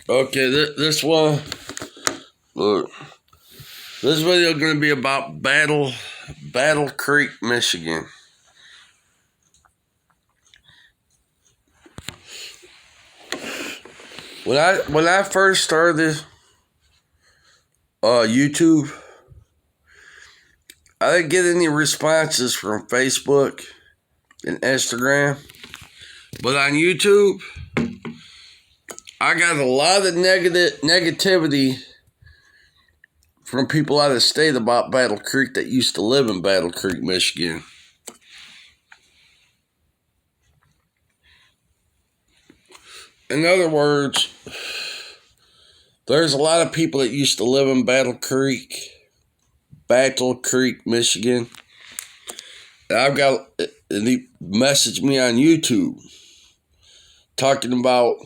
Okay, this one, look, this video is going to be about Battle Creek, Michigan. When I first started YouTube, I didn't get any responses from Facebook and Instagram, but on YouTube, I got a lot of negativity from people out of state about Battle Creek that used to live in Battle Creek, Michigan. In other words, there's a lot of people that used to live in Battle Creek, Michigan. And and he messaged me on YouTube talking about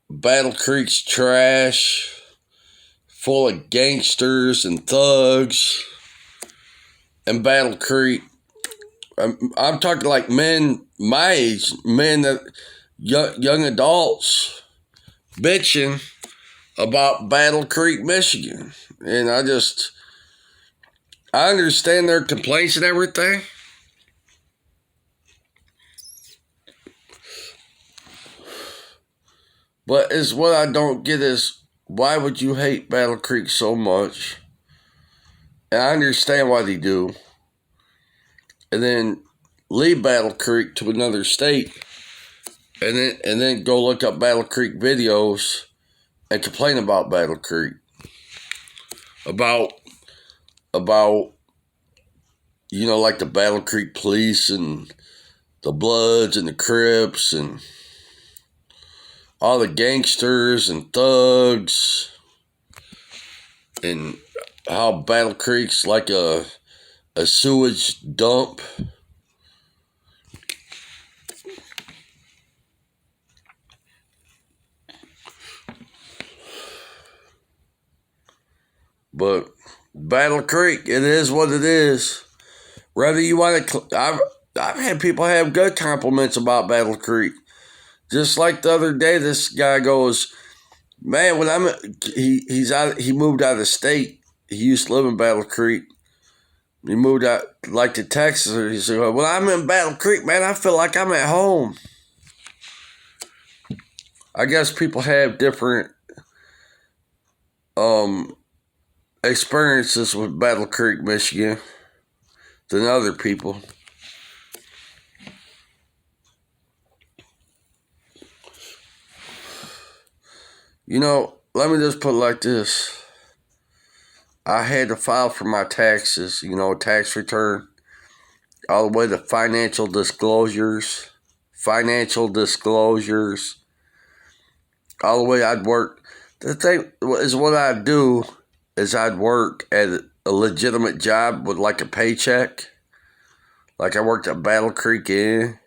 Battle Creek's trash, full of gangsters and thugs, and Battle Creek. I'm talking like men my age, men that young adults bitching about Battle Creek, Michigan. And I understand their complaints and everything. But it's what I don't get is, why would you hate Battle Creek so much? And I understand why they do. And then leave Battle Creek to another state. And then go look up Battle Creek videos and complain about Battle Creek. About like the Battle Creek police and the Bloods and the Crips and all the gangsters and thugs, and how Battle Creek's like a sewage dump. But Battle Creek, it is what it is. Whether you want to, I've had people have good compliments about Battle Creek. Just like the other day, this guy goes, "Man, when he moved out of state. He used to live in Battle Creek. He moved out like to Texas. He said, when I'm in Battle Creek, man, I feel like I'm at home." I guess people have different experiences with Battle Creek, Michigan than other people. Let me just put it like this. I had to file for my taxes, tax return, all the way to financial disclosures, all the way I'd work. The thing is, what I'd do is I'd work at a legitimate job with like a paycheck. Like I worked at Battle Creek Inn.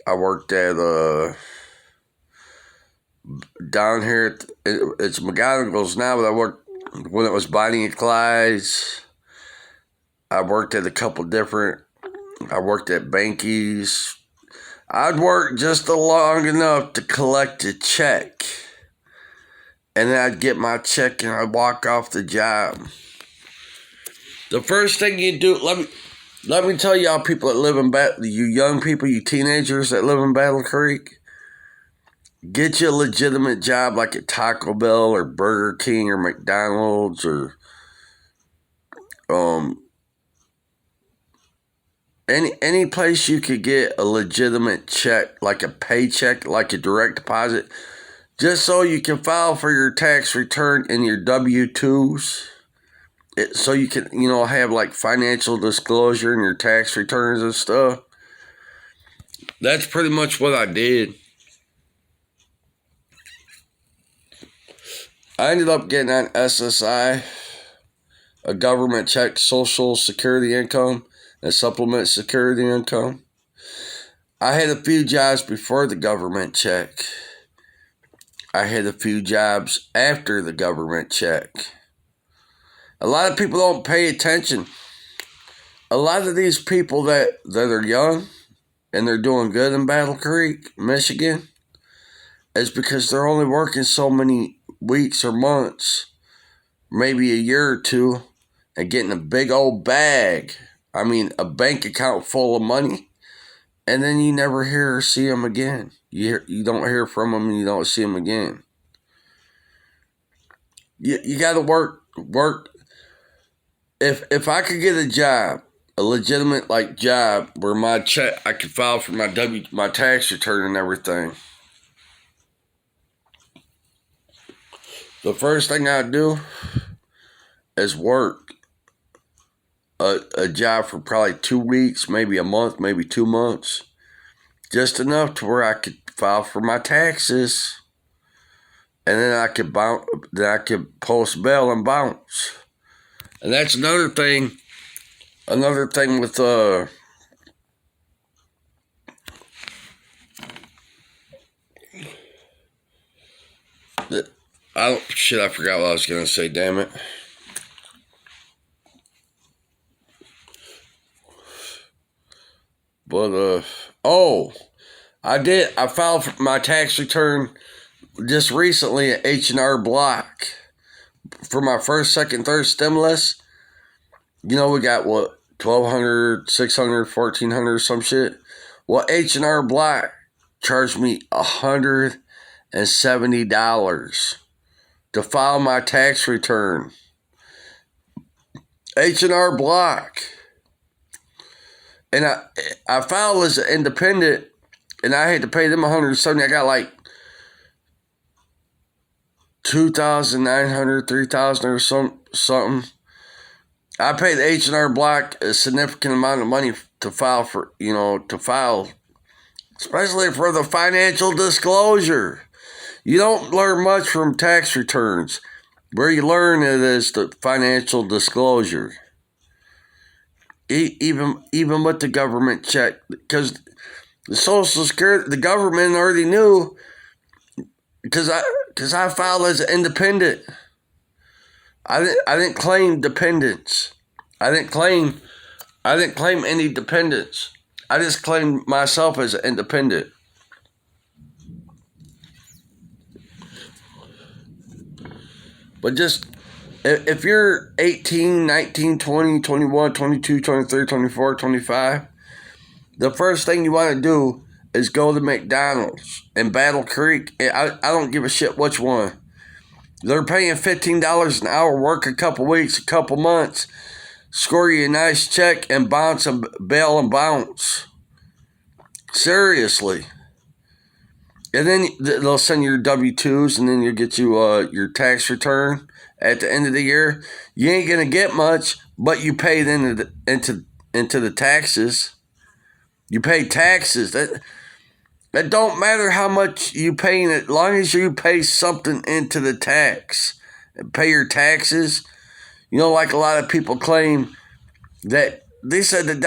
I worked at down here, it's McGonagall's now, but I worked when it was Bonnie and Clyde's. I worked at I worked at Banky's. I'd work just long enough to collect a check. And then I'd get my check and I'd walk off the job. The first thing you do, let me tell y'all people that live in you young people, you teenagers that live in Battle Creek, get you a legitimate job like at Taco Bell or Burger King or McDonald's or any place you could get a legitimate check, like a paycheck, like a direct deposit, just so you can file for your tax return and your W-2s. So you can, have like financial disclosure in your tax returns and stuff. That's pretty much what I did. I ended up getting on SSI, a government check, Social Security income, and supplement security income. I had a few jobs before the government check. I had a few jobs after the government check. A lot of people don't pay attention. A lot of these people that are young and they're doing good in Battle Creek, Michigan, is because they're only working so many weeks or months, maybe a year or two, and getting a big old bag. I mean, a bank account full of money, and then you never hear or see them again. You don't hear from them, and you don't see them again. You got to work. If I could get a job, a legitimate job where my check, I could file for my tax return and everything. The first thing I'd do is work a job for probably 2 weeks, maybe a month, maybe 2 months, just enough to where I could file for my taxes, and then I could post bail and bounce. And that's another thing. Another thing with I forgot what I was gonna say, damn it. But I filed for my tax return just recently at H&R Block for my first, second, third stimulus. We got what, $1,200, $600, $1,400, some shit. Well, H&R Block charged me $170 to file my tax return. H&R Block. And I filed as an independent, and I had to pay them $170. I got like $2,900, $3,000 or something. I paid H&R Block a significant amount of money to file especially for the financial disclosure. You don't learn much from tax returns. Where you learn it is the financial disclosure. Even with the government check, because the Social Security, the government already knew, because I filed as an independent. I didn't claim dependents. I didn't claim any dependents. I just claimed myself as an independent. But just, if you're 18, 19, 20, 21, 22, 23, 24, 25, the first thing you want to do is go to McDonald's in Battle Creek. I don't give a shit which one. They're paying $15 an hour, work a couple weeks, a couple months, score you a nice check, and bounce and bail and bounce. Seriously. And then they'll send you your W-2s, and then you'll get your tax return at the end of the year. You ain't going to get much, but you paid into the taxes. You pay taxes. That don't matter how much you pay, as long as you pay something into the tax and pay your taxes. Like a lot of people claim that they said that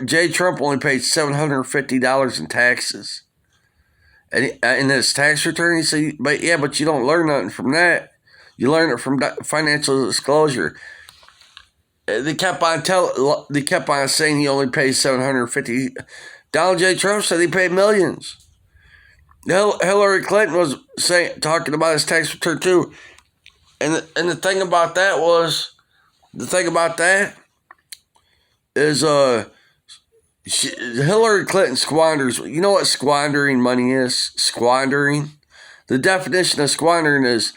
J. Trump only paid $750 in taxes. And in his tax return, he said, but you don't learn nothing from that. You learn it from financial disclosure. They kept on saying he only pays $750. Donald J. Trump said he paid millions. Hillary Clinton was talking about his tax return too. And the thing about that is Hillary Clinton squanders. You know what squandering money is? Squandering. The definition of squandering is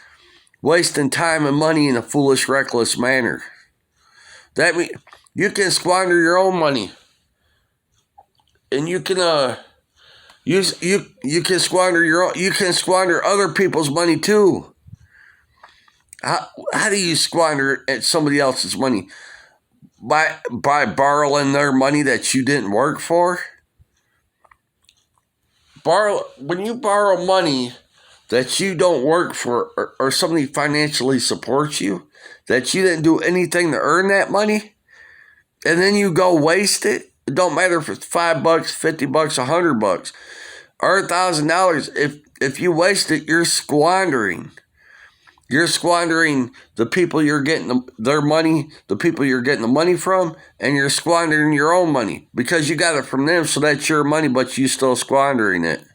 wasting time and money in a foolish, reckless manner. That means you can squander your own money, and you can you can squander you can squander other people's money too. How do you squander somebody else's money? By borrowing their money that you didn't work for? When you borrow money that you don't work for, or somebody financially supports you, that you didn't do anything to earn that money, and then you go waste it. It don't matter if it's $5, $50, $100, or $1,000. If you waste it, you're squandering. You're squandering the people you're getting their money, the people you're getting the money from, and you're squandering your own money because you got it from them, so that's your money, but you still squandering it.